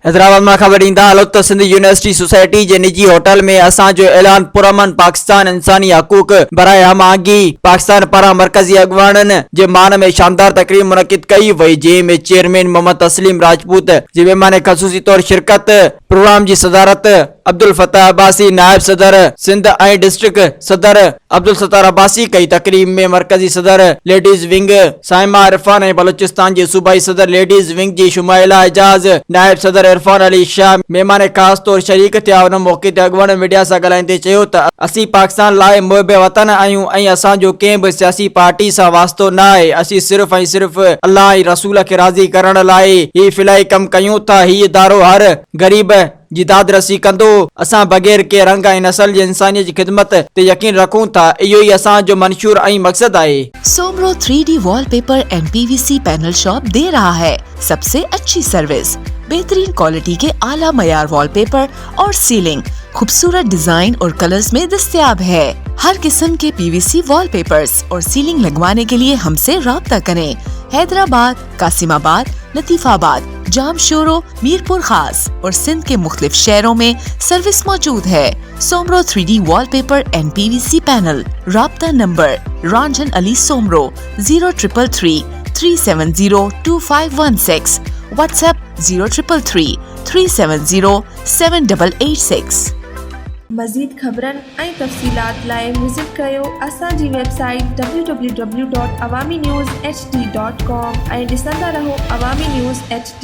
हैदराबाद में खबर ईंदा हलो त सिंध यूनिवर्सिटी सोसाइटी जे निजी होटल में असांजो ऐलान पुरअमन पाकिस्तान इंसानी हकूक बराए हमागी पाकिस्तान पारां मरकजी अगवाननि जे मान में शानदार तकरीब मुनक़िद कई वई, जंहिंमें चेयरमैन मोहम्मद तस्लीम राजपूत जे मेहमान ख़सूसी तौर शिरकत, प्रोग्राम की सदारत अब्दुल फताह अब्बासी नायब सदर सिंध ऐं डिस्ट्रिक्ट सदर अब्दुल सत्तार अब्बासी कई। तकरीब में मरकजी सदर लेडीज विंग साइमा इरफान ऐं बलूचिस्तान जी सूबाई सदर लेडीज विंग जी शुमाइला एजाज, नायब सदर इरफान अली शाह मेहमान खास तौर शरीक थिया। उन मौके ते अगवण मीडिया सां ॻाल्हाईंदे चयो त असीं पाकिस्तान लाइ मुहिब वतन आहियूं ऐं असांजो कंहिं बि सियासी पार्टी सां वास्तो न आहे। असीं सिर्फ़ ऐं सिर्फ़ अल्लाह ऐं रसूल खे राज़ी करण लाइ ही फिलाई कम कयूं था। ही इदारो हर गरीब जी दादरसी कंदो। असां बगैर के रंग ऐं नस्ल जी इंसानियत जी खिदमत ते यकीन रखूं था। इहो ई असांजो मंशूर ऐं मकसद आहे। Soomro 3D wallpaper and PVC panel shop दे रहा है सबसे अच्छी सर्विस, बेहतरीन क्वालिटी के आला मयार वॉलपेपर और सीलिंग खूबसूरत डिजाइन और कलर्स में दस्तयाब है। हर किस्म के PVC वॉलपेपर्स और सीलिंग लगवाने के लिए हमसे राब्ता करें। हैदराबाद, कासिमाबाद, लतीफाबाद, जामशोरो, मीरपुर खास और सिंध के मुख्तलिफ शहरों में सर्विस मौजूद है। Soomro 3D wallpaper and PVC panel. राब्ता नंबर रंजन अली सोमरो 0333 370 2516, व्हाट्सएप 0333 370 7886। मज़ीद ख़बरनि ऐं तफ़सीलात लाइ विज़िट कयो असांजी वेबसाइट www.awamiNewsHD.com ऐं ॾिसंदा रहो अवामी न्यूज़ HD।